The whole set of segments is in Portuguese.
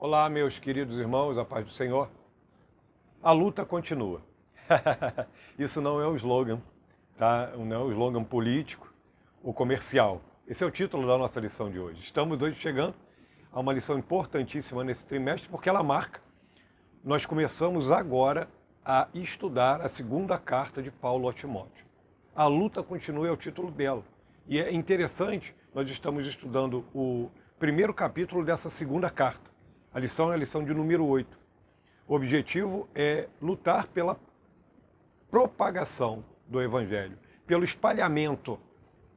Olá, meus queridos irmãos, a paz do Senhor. A luta continua. Isso não é um slogan, tá? Não é um slogan político ou comercial. Esse é o título da nossa lição de hoje. Estamos hoje chegando a uma lição importantíssima nesse trimestre, porque ela marca. Nós começamos agora a estudar a segunda carta de Paulo a Timóteo. A luta continua é o título dela. E é interessante, nós estamos estudando o primeiro capítulo dessa segunda carta. A lição é a lição de número 8. O objetivo é lutar pela propagação do Evangelho, pelo espalhamento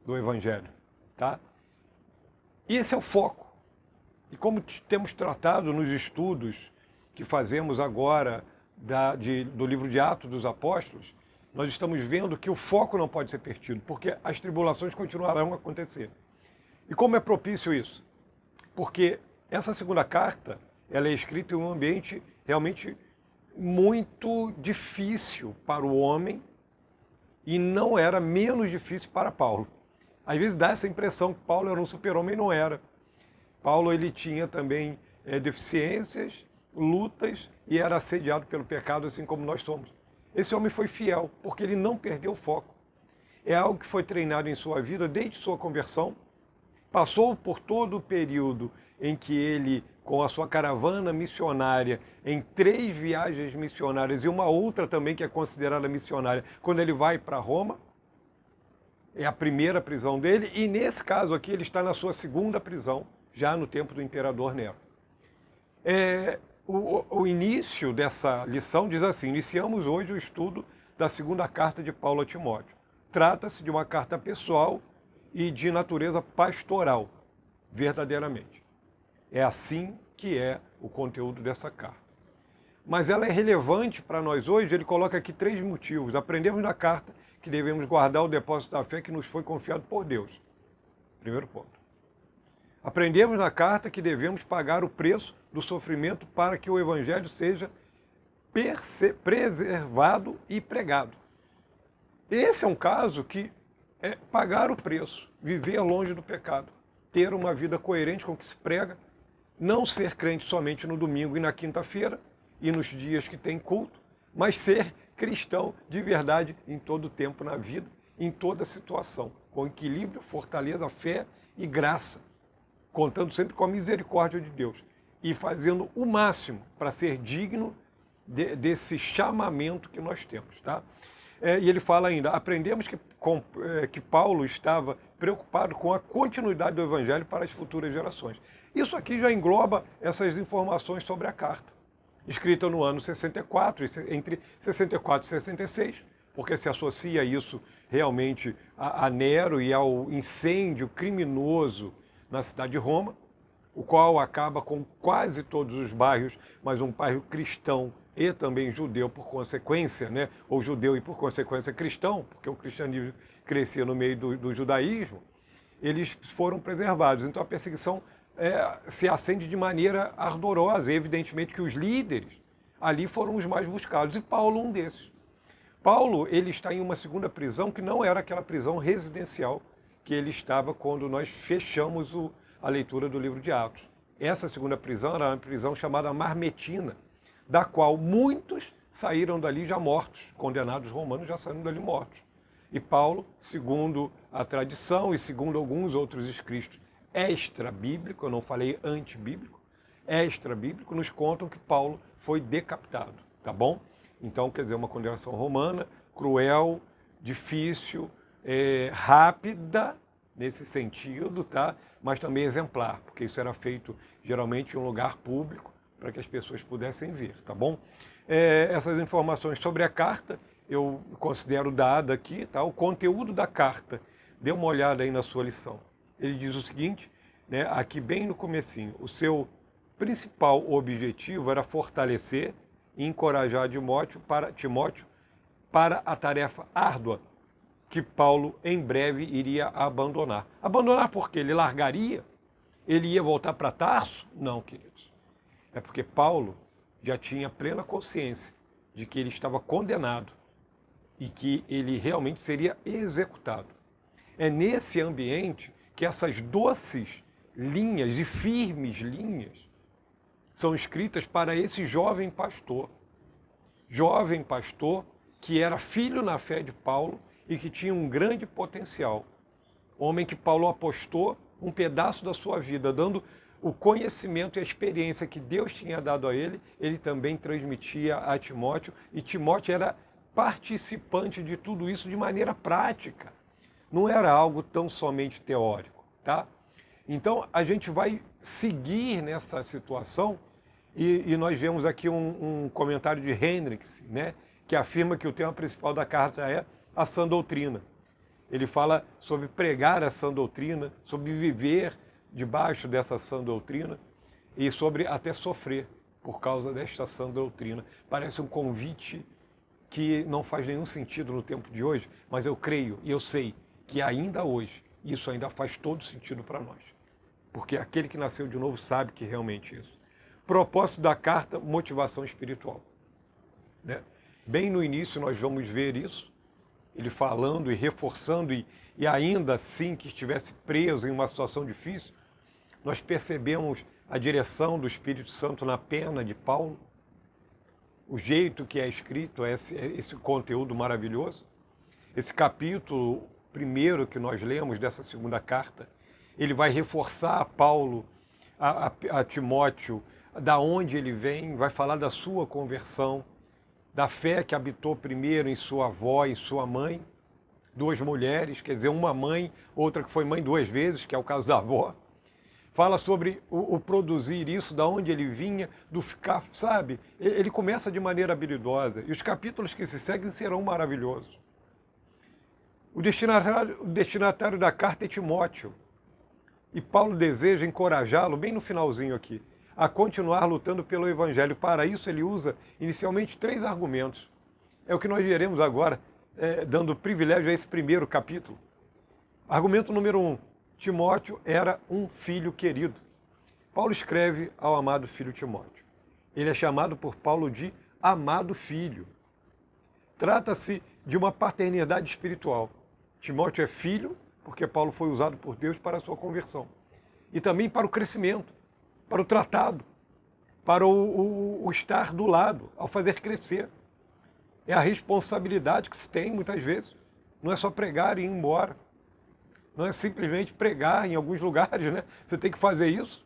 do Evangelho. Tá? Esse é o foco. E como temos tratado nos estudos que fazemos agora do livro de Atos dos Apóstolos, nós estamos vendo que o foco não pode ser perdido, porque as tribulações continuarão a acontecer. E como é propício isso? Porque essa segunda carta, ela é escrita em um ambiente realmente muito difícil para o homem e não era menos difícil para Paulo. Às vezes dá essa impressão que Paulo era um super-homem, não era. Paulo ele tinha também deficiências, lutas e era assediado pelo pecado, assim como nós somos. Esse homem foi fiel, porque ele não perdeu o foco. É algo que foi treinado em sua vida desde sua conversão, passou por todo o período em que ele, com a sua caravana missionária, em 3 viagens missionárias e uma outra também que é considerada missionária, quando ele vai para Roma, é a primeira prisão dele, e nesse caso aqui ele está na sua segunda prisão, já no tempo do imperador Nero. O início dessa lição diz assim: iniciamos hoje o estudo da segunda carta de Paulo a Timóteo. Trata-se de uma carta pessoal e de natureza pastoral, verdadeiramente. É assim que é o conteúdo dessa carta. Mas ela é relevante para nós hoje, ele coloca aqui 3 motivos. Aprendemos na carta que devemos guardar o depósito da fé que nos foi confiado por Deus. Primeiro ponto. Aprendemos na carta que devemos pagar o preço do sofrimento para que o Evangelho seja preservado e pregado. Esse é um caso que é pagar o preço, viver longe do pecado, ter uma vida coerente com o que se prega, não ser crente somente no domingo e na quinta-feira e nos dias que tem culto, mas ser cristão de verdade em todo o tempo na vida, em toda situação, com equilíbrio, fortaleza, fé e graça, contando sempre com a misericórdia de Deus e fazendo o máximo para ser digno desse chamamento que nós temos. Tá? E ele fala ainda, aprendemos que Paulo estava preocupado com a continuidade do Evangelho para as futuras gerações. Isso aqui já engloba essas informações sobre a carta, escrita no ano 64, entre 64 e 66, porque se associa isso realmente a Nero e ao incêndio criminoso na cidade de Roma, o qual acaba com quase todos os bairros, mas um bairro cristão e também judeu por consequência, né? Ou judeu e por consequência cristão, porque o cristianismo crescia no meio do judaísmo, eles foram preservados. Então a perseguição se acende de maneira ardorosa, e evidentemente que os líderes ali foram os mais buscados, e Paulo um desses. Paulo ele está em uma segunda prisão que não era aquela prisão residencial que ele estava quando nós fechamos a leitura do livro de Atos. Essa segunda prisão era uma prisão chamada Marmetina, da qual muitos saíram dali já mortos, condenados romanos já saíram dali mortos. E Paulo, segundo a tradição e segundo alguns outros escritos extra-bíblico, eu não falei antibíblico, extra-bíblico, nos contam que Paulo foi decapitado, tá bom? Então, quer dizer, uma condenação romana, cruel, difícil, rápida, nesse sentido, tá? Mas também exemplar, porque isso era feito geralmente em um lugar público, para que as pessoas pudessem ver, tá bom? Essas informações sobre a carta, eu considero dada aqui, tá? O conteúdo da carta, dê uma olhada aí na sua lição. Ele diz o seguinte, né, aqui bem no comecinho, o seu principal objetivo era fortalecer e encorajar Timóteo para a tarefa árdua que Paulo em breve iria abandonar. Abandonar porque ele largaria? Ele ia voltar para Tarso? Não, queridos. É porque Paulo já tinha plena consciência de que ele estava condenado e que ele realmente seria executado. É nesse ambiente que essas doces linhas e firmes linhas são escritas para esse jovem pastor que era filho na fé de Paulo e que tinha um grande potencial. Homem que Paulo apostou um pedaço da sua vida, dando o conhecimento e a experiência que Deus tinha dado a ele, ele também transmitia a Timóteo, e Timóteo era participante de tudo isso de maneira prática. Não era algo tão somente teórico, tá? Então, a gente vai seguir nessa situação, e nós vemos aqui um comentário de Hendricks, né, que afirma que o tema principal da carta é a sã doutrina. Ele fala sobre pregar a sã doutrina, sobre viver debaixo dessa sã doutrina e sobre até sofrer por causa desta sã doutrina. Parece um convite que não faz nenhum sentido no tempo de hoje, mas eu creio e eu sei que ainda hoje isso ainda faz todo sentido para nós. Porque aquele que nasceu de novo sabe que realmente isso. Propósito da carta, motivação espiritual. Né? Bem no início nós vamos ver isso, ele falando e reforçando, e ainda assim que estivesse preso em uma situação difícil, nós percebemos a direção do Espírito Santo na pena de Paulo, o jeito que é escrito, esse conteúdo maravilhoso. Esse capítulo primeiro que nós lemos dessa segunda carta, ele vai reforçar a Paulo, a Timóteo, da onde ele vem, vai falar da sua conversão, da fé que habitou primeiro em sua avó e sua mãe, duas mulheres, quer dizer, uma mãe, outra que foi mãe duas vezes, que é o caso da avó. Fala sobre o produzir isso, da onde ele vinha, do ficar, sabe? Ele começa de maneira habilidosa, e os capítulos que se seguem serão maravilhosos. O destinatário da carta é Timóteo, e Paulo deseja encorajá-lo, bem no finalzinho aqui, a continuar lutando pelo Evangelho. Para isso ele usa inicialmente 3 argumentos. É o que nós veremos agora, dando privilégio a esse primeiro capítulo. Argumento número 1, Timóteo era um filho querido. Paulo escreve ao amado filho Timóteo. Ele é chamado por Paulo de amado filho. Trata-se de uma paternidade espiritual. Timóteo é filho porque Paulo foi usado por Deus para a sua conversão. E também para o crescimento, para o tratado, para o estar do lado, ao fazer crescer. É a responsabilidade que se tem muitas vezes. Não é só pregar e ir embora. Não é simplesmente pregar em alguns lugares, né? Você tem que fazer isso,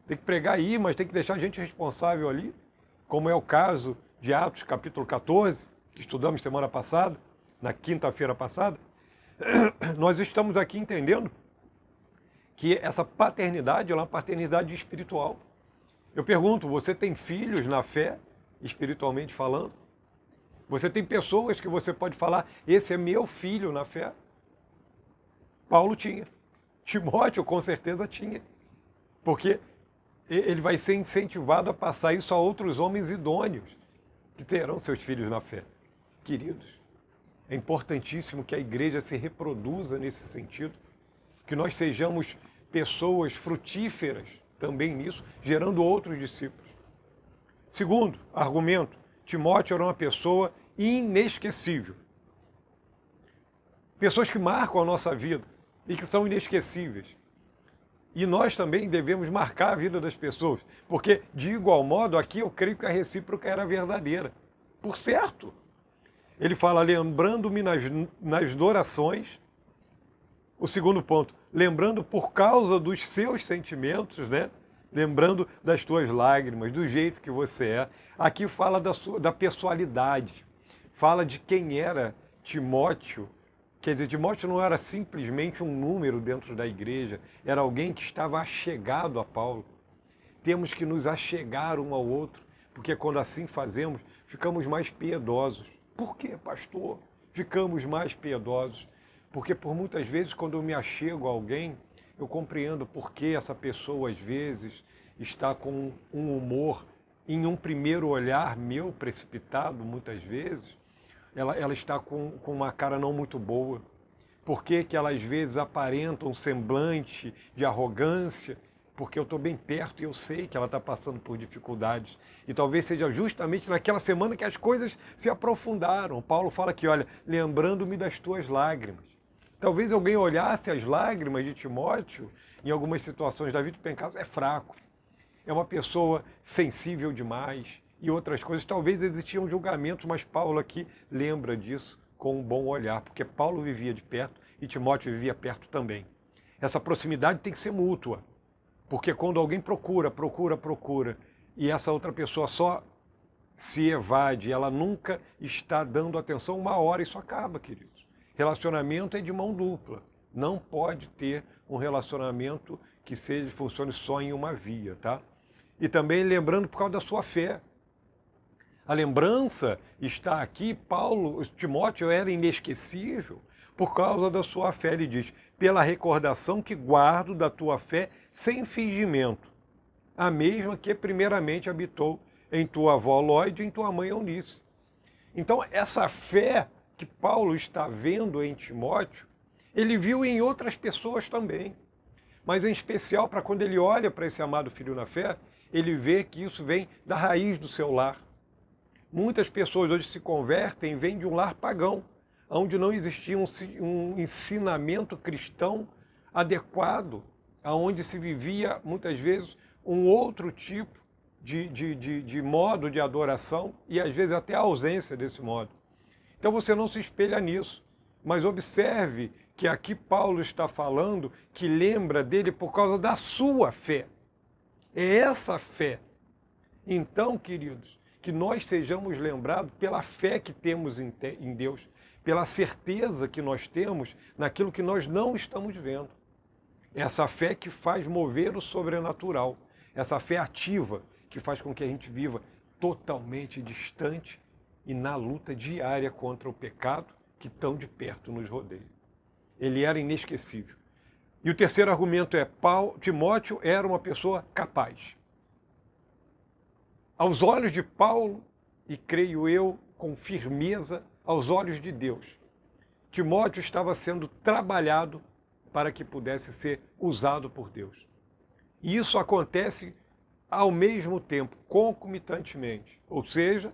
tem que pregar e ir, mas tem que deixar a gente responsável ali, como é o caso de Atos capítulo 14, que estudamos semana passada, na quinta-feira passada. Nós estamos aqui entendendo que essa paternidade é uma paternidade espiritual. Eu pergunto, você tem filhos na fé, espiritualmente falando? Você tem pessoas que você pode falar, esse é meu filho na fé? Paulo tinha. Timóteo com certeza tinha. Porque ele vai ser incentivado a passar isso a outros homens idôneos que terão seus filhos na fé. Queridos, é importantíssimo que a igreja se reproduza nesse sentido, que nós sejamos pessoas frutíferas também nisso, gerando outros discípulos. Segundo argumento, Timóteo era uma pessoa inesquecível. Pessoas que marcam a nossa vida e que são inesquecíveis. E nós também devemos marcar a vida das pessoas, porque, de igual modo, aqui eu creio que a recíproca era verdadeira. Por certo. Ele fala, lembrando-me nas orações. O segundo ponto, lembrando por causa dos seus sentimentos, né? Lembrando das tuas lágrimas, do jeito que você é. Aqui fala da pessoalidade, fala de quem era Timóteo. Quer dizer, Timóteo não era simplesmente um número dentro da igreja, era alguém que estava achegado a Paulo. Temos que nos achegar um ao outro, porque quando assim fazemos, ficamos mais piedosos. Por quê, pastor? Ficamos mais piedosos. Porque por muitas vezes, quando eu me achego a alguém, eu compreendo por que essa pessoa, às vezes, está com um humor, em um primeiro olhar meu, precipitado, muitas vezes, ela está com uma cara não muito boa. Por que que ela, às vezes, aparenta um semblante de arrogância? Porque eu estou bem perto e eu sei que ela está passando por dificuldades. E talvez seja justamente naquela semana que as coisas se aprofundaram. Paulo fala aqui, olha, lembrando-me das tuas lágrimas. Talvez alguém olhasse as lágrimas de Timóteo em algumas situações da vida e pensasse, é fraco. é uma pessoa sensível demais e outras coisas. Talvez existiam julgamentos, mas Paulo aqui lembra disso com um bom olhar, porque Paulo vivia de perto e Timóteo vivia perto também. Essa proximidade tem que ser mútua, porque quando alguém procura, e essa outra pessoa só se evade, ela nunca está dando atenção, uma hora isso acaba, queridos. Relacionamento é de mão dupla. Não pode ter um relacionamento que funcione só em uma via, tá? E também lembrando por causa da sua fé. A lembrança está aqui, Timóteo era inesquecível por causa da sua fé. Ele diz, pela recordação que guardo da tua fé sem fingimento, a mesma que primeiramente habitou em tua avó Lóide e em tua mãe Eunice. Então, essa fé que Paulo está vendo em Timóteo, ele viu em outras pessoas também. Mas em especial para quando ele olha para esse amado filho na fé, ele vê que isso vem da raiz do seu lar. Muitas pessoas hoje se convertem, vêm de um lar pagão, onde não existia um ensinamento cristão adequado, onde se vivia muitas vezes um outro tipo de modo de adoração e às vezes até a ausência desse modo. Então você não se espelha nisso, mas observe que aqui Paulo está falando que lembra dele por causa da sua fé. É essa fé. Então, queridos, que nós sejamos lembrados pela fé que temos em Deus, pela certeza que nós temos naquilo que nós não estamos vendo. Essa fé que faz mover o sobrenatural, essa fé ativa que faz com que a gente viva totalmente distante e na luta diária contra o pecado que tão de perto nos rodeia. Ele era inesquecível. E o terceiro argumento é, Timóteo era uma pessoa capaz. Aos olhos de Paulo, e creio eu com firmeza, aos olhos de Deus, Timóteo estava sendo trabalhado para que pudesse ser usado por Deus. E isso acontece ao mesmo tempo, concomitantemente. Ou seja,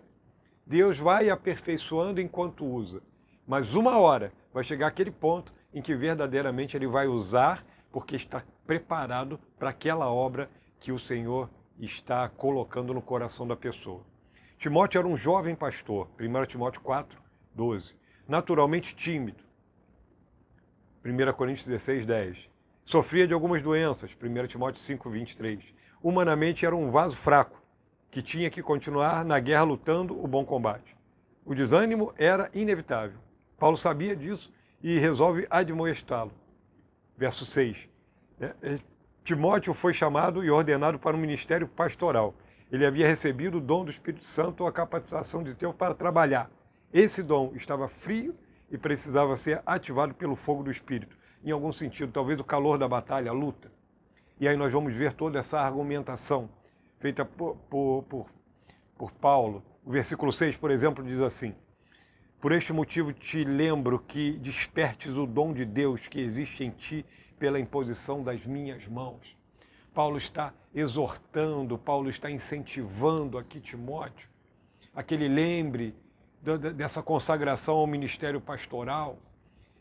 Deus vai aperfeiçoando enquanto usa. Mas uma hora vai chegar aquele ponto em que verdadeiramente ele vai usar, porque está preparado para aquela obra que o Senhor está colocando no coração da pessoa. Timóteo era um jovem pastor, 1 Timóteo 4, 12. Naturalmente tímido, 1 Coríntios 16, 10. Sofria de algumas doenças, 1 Timóteo 5, 23. Humanamente era um vaso fraco, que tinha que continuar na guerra lutando o bom combate. O desânimo era inevitável. Paulo sabia disso e resolve admoestá-lo. Verso 6. Timóteo foi chamado e ordenado para um ministério pastoral. Ele havia recebido o dom do Espírito Santo ou a capacitação de Deus para trabalhar. Esse dom estava frio e precisava ser ativado pelo fogo do Espírito. Em algum sentido, talvez o calor da batalha, a luta. E aí nós vamos ver toda essa argumentação feita por Paulo. O versículo 6, por exemplo, diz assim: por este motivo te lembro que despertes o dom de Deus que existe em ti pela imposição das minhas mãos. Paulo está exortando, Paulo está incentivando aqui Timóteo a que ele lembre dessa consagração ao ministério pastoral.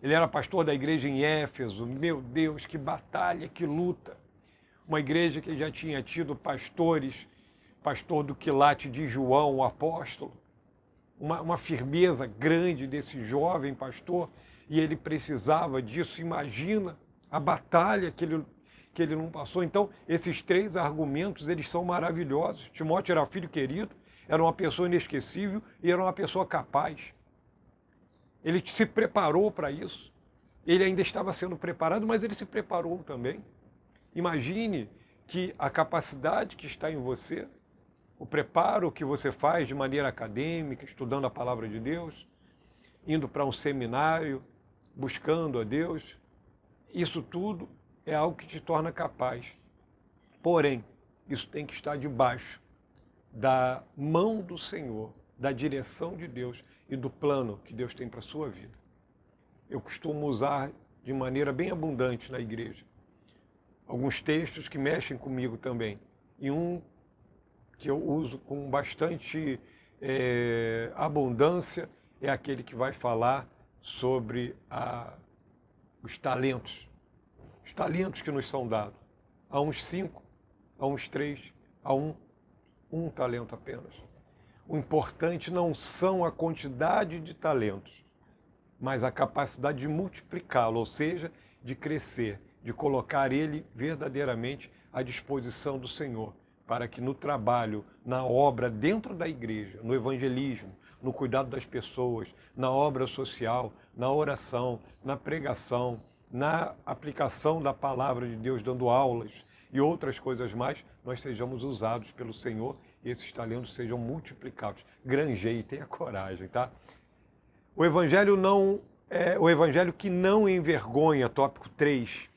Ele era pastor da igreja em Éfeso. Meu Deus, que batalha, que luta. Uma igreja que já tinha tido pastores, pastor do quilate de João, o apóstolo. Uma firmeza grande desse jovem pastor, e ele precisava disso. Imagina a batalha que ele não passou. Então, esses três argumentos, eles são maravilhosos. Timóteo era filho querido, era uma pessoa inesquecível e era uma pessoa capaz. Ele se preparou para isso. Ele ainda estava sendo preparado, mas ele se preparou também. Imagine que a capacidade que está em você, o preparo que você faz de maneira acadêmica, estudando a palavra de Deus, indo para um seminário, buscando a Deus, isso tudo é algo que te torna capaz. Porém, isso tem que estar debaixo da mão do Senhor, da direção de Deus e do plano que Deus tem para a sua vida. Eu costumo usar de maneira bem abundante na igreja alguns textos que mexem comigo também. E um que eu uso com bastante abundância é aquele que vai falar sobre os talentos que nos são dados. A uns 5, a uns 3, a um talento apenas. O importante não são a quantidade de talentos, mas a capacidade de multiplicá-lo, ou seja, de crescer, de colocar ele verdadeiramente à disposição do Senhor, para que no trabalho, na obra dentro da igreja, no evangelismo, no cuidado das pessoas, na obra social, na oração, na pregação, na aplicação da palavra de Deus, dando aulas e outras coisas mais, nós sejamos usados pelo Senhor e esses talentos sejam multiplicados. Granjeie, tenha coragem, tá? O evangelho que não envergonha, tópico 3,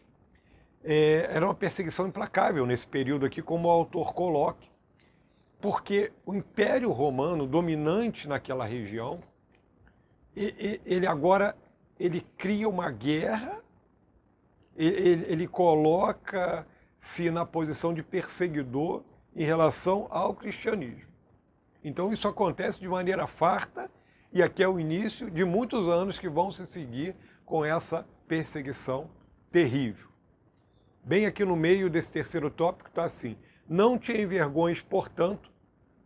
era uma perseguição implacável nesse período aqui, como o autor coloca, porque o Império Romano, dominante naquela região, ele cria uma guerra, ele coloca-se na posição de perseguidor em relação ao cristianismo. Então isso acontece de maneira farta, e aqui é o início de muitos anos que vão se seguir com essa perseguição terrível. Bem aqui no meio desse terceiro tópico está assim: não te envergonhes, portanto,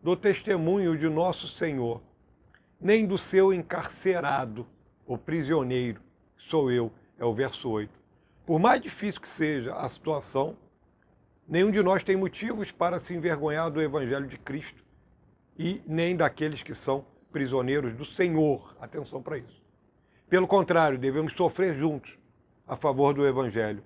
do testemunho de nosso Senhor, nem do seu encarcerado, ou prisioneiro, que sou eu, é o verso 8. Por mais difícil que seja a situação, nenhum de nós tem motivos para se envergonhar do Evangelho de Cristo, e nem daqueles que são prisioneiros do Senhor. Atenção para isso. Pelo contrário, devemos sofrer juntos a favor do Evangelho.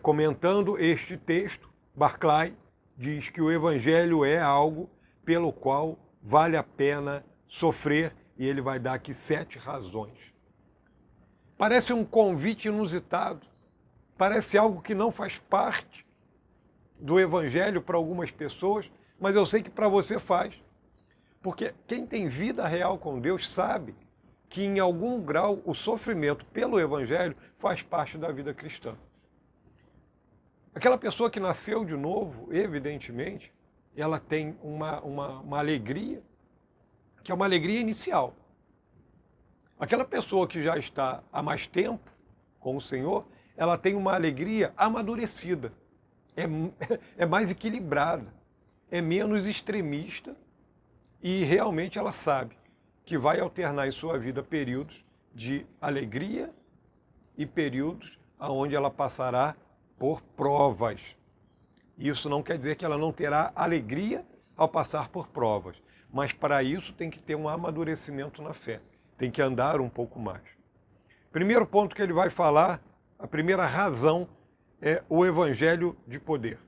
Comentando este texto, Barclay diz que o Evangelho é algo pelo qual vale a pena sofrer, e ele vai dar aqui 7 razões. Parece um convite inusitado, parece algo que não faz parte do Evangelho para algumas pessoas, mas eu sei que para você faz. Porque quem tem vida real com Deus sabe que, em algum grau, o sofrimento pelo Evangelho faz parte da vida cristã. Aquela pessoa que nasceu de novo, evidentemente, ela tem uma alegria, que é uma alegria inicial. Aquela pessoa que já está há mais tempo com o Senhor, ela tem uma alegria amadurecida, é mais equilibrada, é menos extremista, e realmente ela sabe que vai alternar em sua vida períodos de alegria e períodos onde ela passará por provas. Isso não quer dizer que ela não terá alegria ao passar por provas, mas para isso tem que ter um amadurecimento na fé, tem que andar um pouco mais. Primeiro ponto que ele vai falar, a primeira razão é o Evangelho de poder.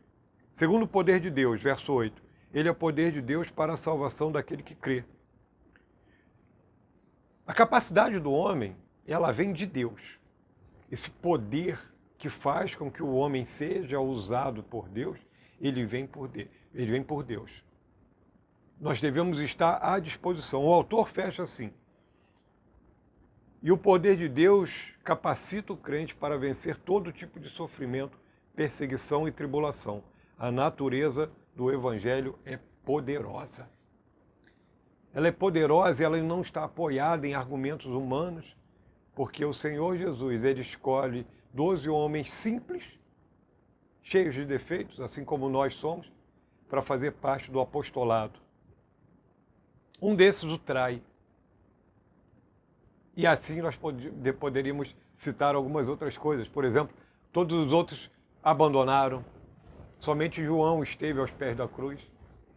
Segundo o poder de Deus, verso 8. Ele é o poder de Deus para a salvação daquele que crê. A capacidade do homem, ela vem de Deus. Esse poder que faz com que o homem seja usado por Deus, ele vem por Deus. Nós devemos estar à disposição. O autor fecha assim: e o poder de Deus capacita o crente para vencer todo tipo de sofrimento, perseguição e tribulação. A natureza do Evangelho é poderosa. Ela é poderosa e ela não está apoiada em argumentos humanos, porque o Senhor Jesus, ele escolhe 12 homens simples, cheios de defeitos, assim como nós somos, para fazer parte do apostolado. Um desses o trai. E assim nós poderíamos citar algumas outras coisas. Por exemplo, todos os outros abandonaram. Somente João esteve aos pés da cruz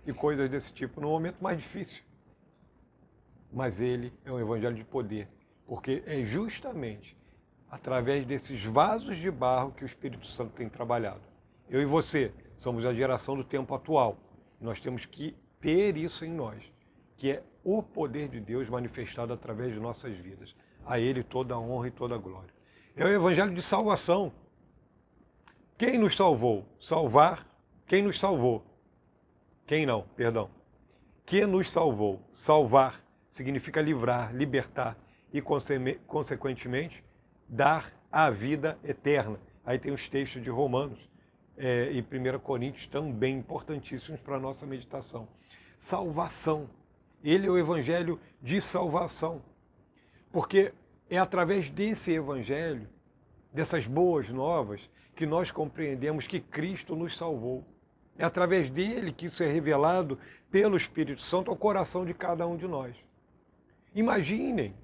e coisas desse tipo, no momento mais difícil. Mas ele é um evangelho de poder, porque é justamente através desses vasos de barro que o Espírito Santo tem trabalhado. Eu e você somos a geração do tempo atual. Nós temos que ter isso em nós, que é o poder de Deus manifestado através de nossas vidas. A Ele toda a honra e toda a glória. É o evangelho de salvação. Quem nos salvou? Salvar. Quem nos salvou? Quem não? Perdão. Que nos salvou? Salvar significa livrar, libertar e, consequentemente, dar a vida eterna. Aí tem os textos de Romanos e 1 Coríntios também importantíssimos para a nossa meditação. Salvação. Ele é o evangelho de salvação. Porque é através desse evangelho, dessas boas novas, que nós compreendemos que Cristo nos salvou. É através dele que isso é revelado pelo Espírito Santo ao coração de cada um de nós. Imaginem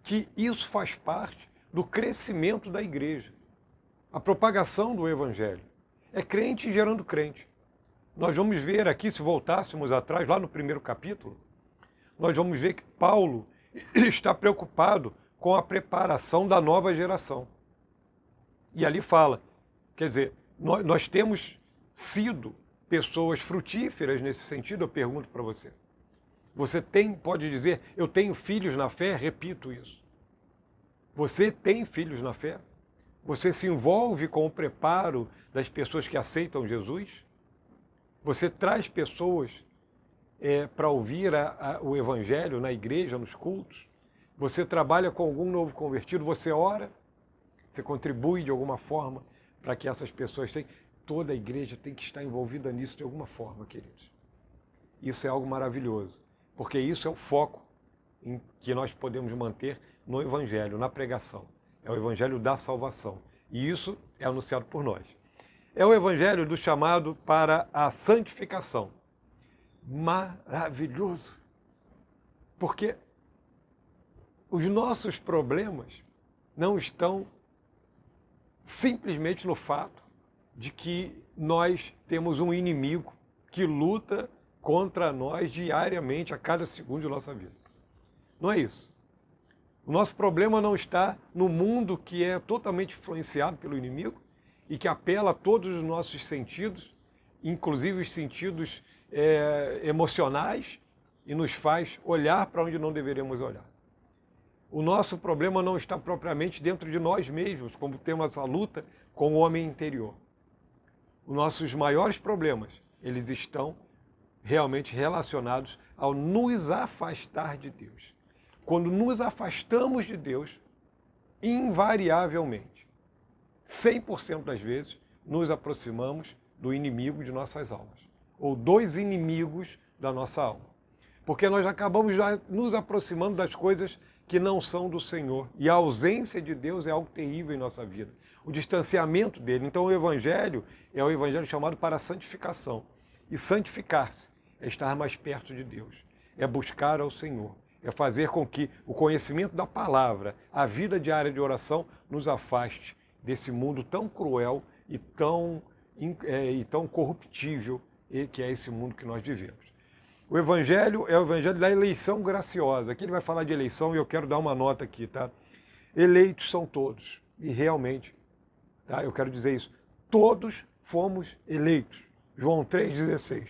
que isso faz parte do crescimento da igreja. A propagação do Evangelho. É crente gerando crente. Nós vamos ver aqui, se voltássemos atrás, lá no primeiro capítulo, nós vamos ver que Paulo está preocupado com a preparação da nova geração. E ali fala, quer dizer, nós temos sido pessoas frutíferas nesse sentido, eu pergunto para você. Você pode dizer, eu tenho filhos na fé? Repito isso. Você tem filhos na fé? Você se envolve com o preparo das pessoas que aceitam Jesus? Você traz pessoas para ouvir o Evangelho na igreja, nos cultos? Você trabalha com algum novo convertido? Você ora? Você contribui de alguma forma para que essas pessoas tenham? Toda a igreja tem que estar envolvida nisso de alguma forma, queridos. Isso é algo maravilhoso, porque isso é o foco em que nós podemos manter no Evangelho, na pregação. É o Evangelho da salvação. E isso é anunciado por nós. É o Evangelho do chamado para a santificação. Maravilhoso! Porque os nossos problemas não estão simplesmente no fato de que nós temos um inimigo que luta contra nós diariamente, a cada segundo de nossa vida. Não é isso. O nosso problema não está no mundo que é totalmente influenciado pelo inimigo e que apela a todos os nossos sentidos, inclusive os sentidos emocionais, e nos faz olhar para onde não deveríamos olhar. O nosso problema não está propriamente dentro de nós mesmos, como temos essa luta com o homem interior. Os nossos maiores problemas, eles estão realmente relacionados ao nos afastar de Deus. Quando nos afastamos de Deus, invariavelmente, 100% das vezes, nos aproximamos do inimigo de nossas almas, ou dos inimigos da nossa alma. Porque nós acabamos já nos aproximando das coisas que não são do Senhor. E a ausência de Deus é algo terrível em nossa vida. O distanciamento dele. Então o Evangelho é o Evangelho chamado para a santificação. E santificar-se é estar mais perto de Deus. É buscar ao Senhor. É fazer com que o conhecimento da palavra, a vida diária de oração, nos afaste desse mundo tão cruel e tão corruptível que é esse mundo que nós vivemos. O Evangelho é o Evangelho da eleição graciosa. Aqui ele vai falar de eleição e eu quero dar uma nota aqui, tá? Eleitos são todos. E realmente, tá? Eu quero dizer isso. Todos fomos eleitos. João 3,16.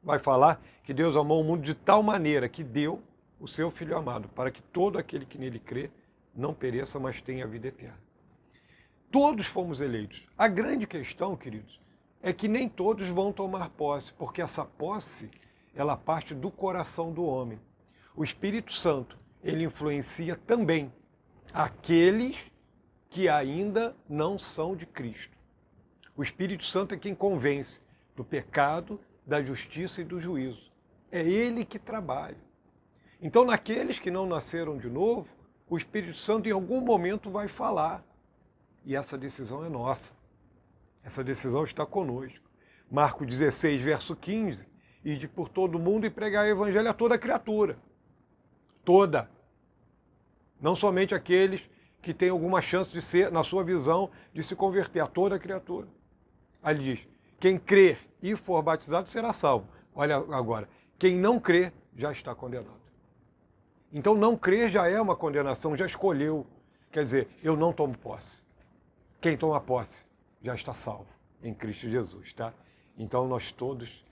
Vai falar que Deus amou o mundo de tal maneira que deu o seu Filho amado, para que todo aquele que nele crê não pereça, mas tenha a vida eterna. Todos fomos eleitos. A grande questão, queridos, é que nem todos vão tomar posse, porque essa posse, ela parte do coração do homem. O Espírito Santo, ele influencia também aqueles que ainda não são de Cristo. O Espírito Santo é quem convence do pecado, da justiça e do juízo. É ele que trabalha. Então, naqueles que não nasceram de novo, o Espírito Santo em algum momento vai falar. E essa decisão é nossa. Essa decisão está conosco. Marcos 16, verso 15. Ide por todo o mundo e pregar o evangelho a toda criatura. Toda. Não somente aqueles que têm alguma chance de ser, na sua visão, de se converter, a toda criatura. Aí diz, quem crer e for batizado será salvo. Olha agora, quem não crer já está condenado. Então não crer já é uma condenação, já escolheu. Quer dizer, eu não tomo posse. Quem toma posse já está salvo em Cristo Jesus, tá? Então nós todos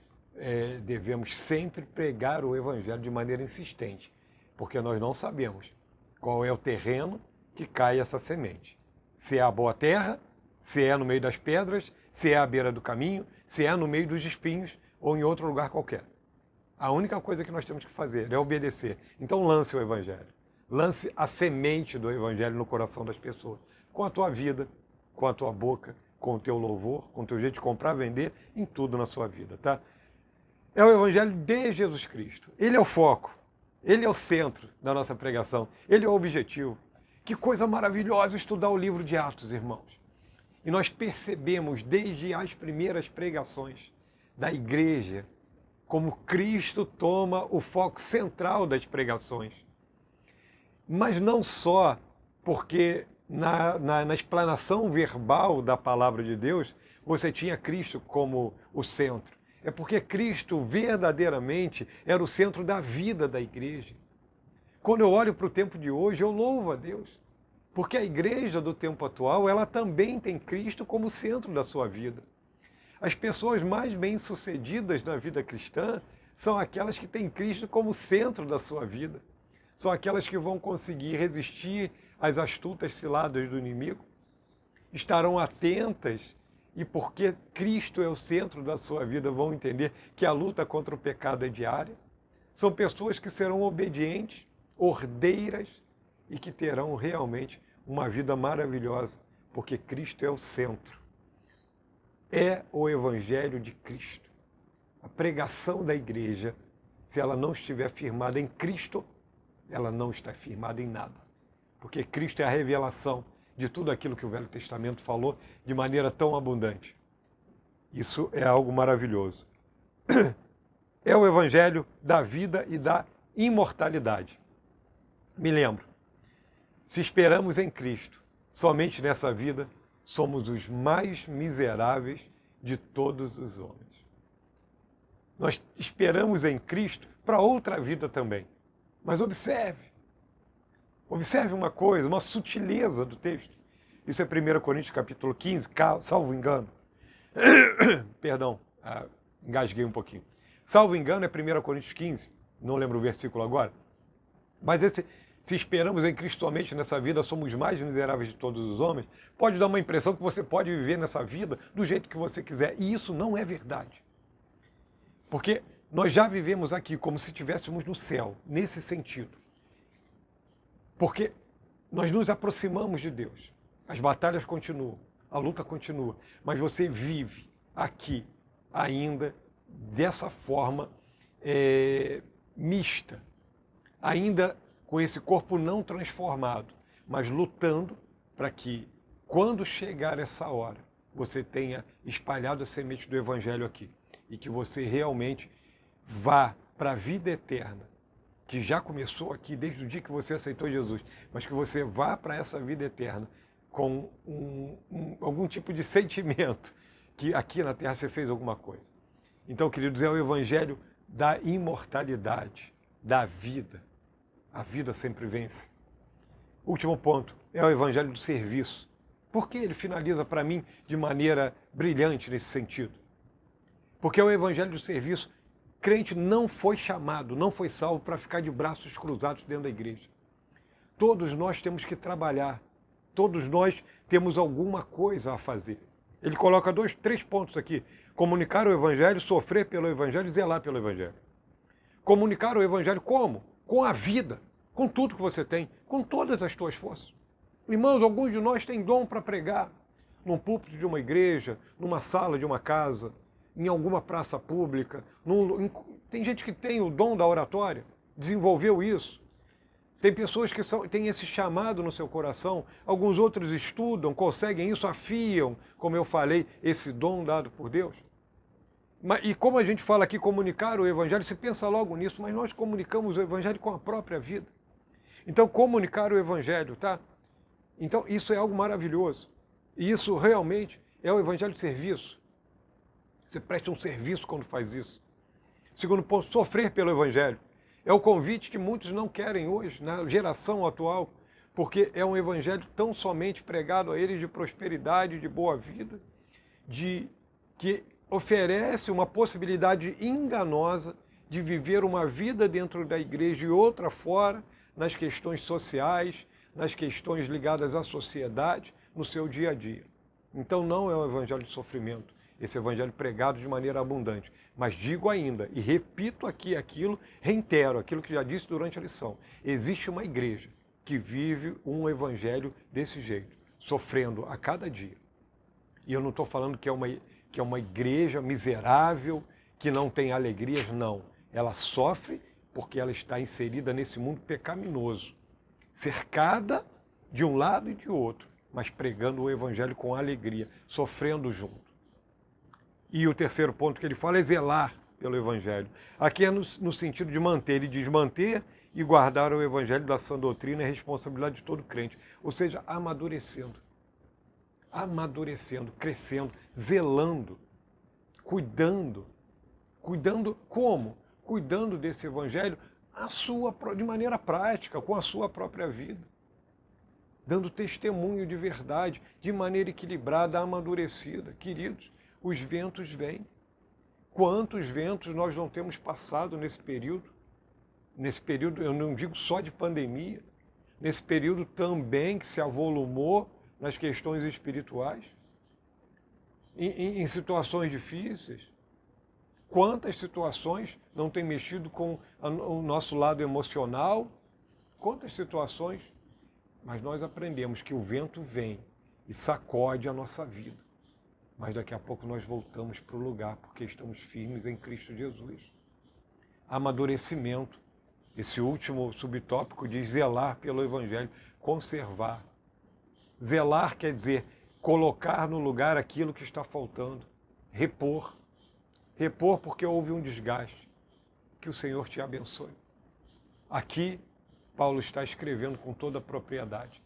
devemos sempre pregar o evangelho de maneira insistente, porque nós não sabemos qual é o terreno que cai essa semente. Se é a boa terra, se é no meio das pedras, se é à beira do caminho, se é no meio dos espinhos ou em outro lugar qualquer. A única coisa que nós temos que fazer é obedecer. Então lance o evangelho. Lance a semente do evangelho no coração das pessoas. Com a tua vida, com a tua boca, com o teu louvor, com o teu jeito de comprar, vender, em tudo na sua vida, tá? É o evangelho de Jesus Cristo. Ele é o foco. Ele é o centro da nossa pregação. Ele é o objetivo. Que coisa maravilhosa estudar o livro de Atos, irmãos. E nós percebemos desde as primeiras pregações da igreja como Cristo toma o foco central das pregações. Mas não só porque na explanação verbal da palavra de Deus você tinha Cristo como o centro. É porque Cristo verdadeiramente era o centro da vida da igreja. Quando eu olho para o tempo de hoje, eu louvo a Deus. Porque a igreja do tempo atual, ela também tem Cristo como centro da sua vida. As pessoas mais bem-sucedidas na vida cristã são aquelas que têm Cristo como centro da sua vida. São aquelas que vão conseguir resistir às astutas ciladas do inimigo, estarão atentas e porque Cristo é o centro da sua vida, vão entender que a luta contra o pecado é diária. São pessoas que serão obedientes, ordeiras e que terão realmente uma vida maravilhosa, porque Cristo é o centro. É o Evangelho de Cristo. A pregação da igreja, se ela não estiver firmada em Cristo, ela não está firmada em nada. Porque Cristo é a revelação de tudo aquilo que o Velho Testamento falou de maneira tão abundante. Isso é algo maravilhoso. É o Evangelho da vida e da imortalidade. Me lembro, se esperamos em Cristo, somente nessa vida, somos os mais miseráveis de todos os homens. Nós esperamos em Cristo para outra vida também. Mas observe uma coisa, uma sutileza do texto. Isso é 1 Coríntios capítulo 15, salvo engano. Perdão, engasguei um pouquinho. Salvo engano é 1 Coríntios 15, não lembro o versículo agora. Mas se esperamos em Cristo somente nessa vida, somos mais miseráveis de todos os homens, pode dar uma impressão que você pode viver nessa vida do jeito que você quiser. E isso não é verdade. Porque nós já vivemos aqui como se estivéssemos no céu, nesse sentido. Porque nós nos aproximamos de Deus. As batalhas continuam, a luta continua. Mas você vive aqui ainda dessa forma mista. Ainda com esse corpo não transformado, mas lutando para que, quando chegar essa hora, você tenha espalhado a semente do Evangelho aqui. E que você realmente vá para a vida eterna, que já começou aqui desde o dia que você aceitou Jesus, mas que você vá para essa vida eterna com algum tipo de sentimento que aqui na Terra você fez alguma coisa. Então, queridos, é o Evangelho da imortalidade, da vida. A vida sempre vence. Último ponto, é o Evangelho do serviço. Por que ele finaliza para mim de maneira brilhante nesse sentido? Porque é o Evangelho do serviço. Crente não foi chamado, não foi salvo para ficar de braços cruzados dentro da igreja. Todos nós temos que trabalhar. Todos nós temos alguma coisa a fazer. Ele coloca 3 pontos aqui. Comunicar o Evangelho, sofrer pelo Evangelho e zelar pelo Evangelho. Comunicar o Evangelho como? Com a vida, com tudo que você tem, com todas as tuas forças. Irmãos, alguns de nós têm dom para pregar num púlpito de uma igreja, numa sala de uma casa, em alguma praça pública. Tem gente que tem o dom da oratória, desenvolveu isso. Tem pessoas que têm esse chamado no seu coração, alguns outros estudam, conseguem isso, afiam, como eu falei, esse dom dado por Deus. E como a gente fala aqui, comunicar o Evangelho, se pensa logo nisso, mas nós comunicamos o Evangelho com a própria vida. Então, comunicar o Evangelho, tá? Então, isso é algo maravilhoso. E isso realmente é o Evangelho de serviço. Você presta um serviço quando faz isso. Segundo ponto, sofrer pelo Evangelho. É o convite que muitos não querem hoje, na geração atual, porque é um Evangelho tão somente pregado a eles de prosperidade, de boa vida, que oferece uma possibilidade enganosa de viver uma vida dentro da igreja e outra fora, nas questões sociais, nas questões ligadas à sociedade, no seu dia a dia. Então não é um evangelho de sofrimento, esse evangelho pregado de maneira abundante. Mas digo ainda, e repito aqui aquilo, reitero aquilo que já disse durante a lição, existe uma igreja que vive um evangelho desse jeito, sofrendo a cada dia. E eu não estou falando que é uma igreja miserável, que não tem alegrias, não. Ela sofre porque ela está inserida nesse mundo pecaminoso, cercada de um lado e de outro, mas pregando o evangelho com alegria, sofrendo junto. E o terceiro ponto que ele fala é zelar pelo evangelho. Aqui é no sentido de manter, ele diz manter e guardar o evangelho da sã doutrina é responsabilidade de todo crente. Ou seja, amadurecendo, crescendo, zelando, cuidando. Cuidando como? Cuidando desse evangelho de maneira prática, com a sua própria vida. Dando testemunho de verdade, de maneira equilibrada, amadurecida. Queridos, os ventos vêm. Quantos ventos nós não temos passado nesse período? Nesse período, eu não digo só de pandemia, nesse período também que se avolumou nas questões espirituais, em situações difíceis. Quantas situações não têm mexido com o nosso lado emocional? Quantas situações? Mas nós aprendemos que o vento vem e sacode a nossa vida. Mas daqui a pouco nós voltamos para o lugar, porque estamos firmes em Cristo Jesus. Amadurecimento. Esse último subtópico diz zelar pelo evangelho, conservar. Zelar quer dizer colocar no lugar aquilo que está faltando, repor. Repor porque houve um desgaste. Que o Senhor te abençoe. Aqui, Paulo está escrevendo com toda a propriedade.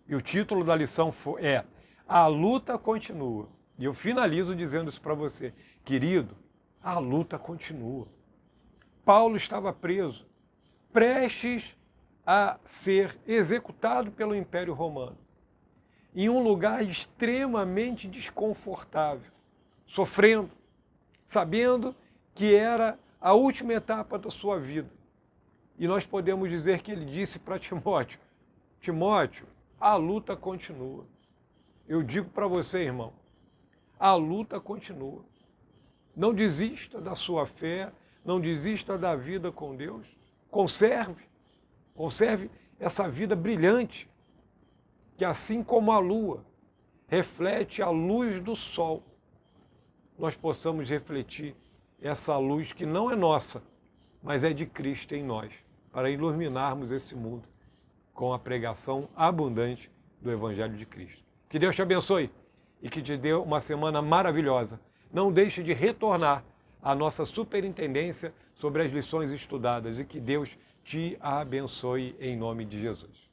E o título da lição é A Luta Continua. E eu finalizo dizendo isso para você. Querido, a luta continua. Paulo estava preso, prestes a ser executado pelo Império Romano, em um lugar extremamente desconfortável, sofrendo, sabendo que era a última etapa da sua vida. E nós podemos dizer que ele disse para Timóteo, Timóteo, a luta continua. Eu digo para você, irmão, a luta continua. Não desista da sua fé, não desista da vida com Deus. Conserve essa vida brilhante, que assim como a lua reflete a luz do sol, nós possamos refletir essa luz que não é nossa, mas é de Cristo em nós, para iluminarmos esse mundo com a pregação abundante do Evangelho de Cristo. Que Deus te abençoe e que te dê uma semana maravilhosa. Não deixe de retornar à nossa superintendência sobre as lições estudadas e que Deus te abençoe em nome de Jesus.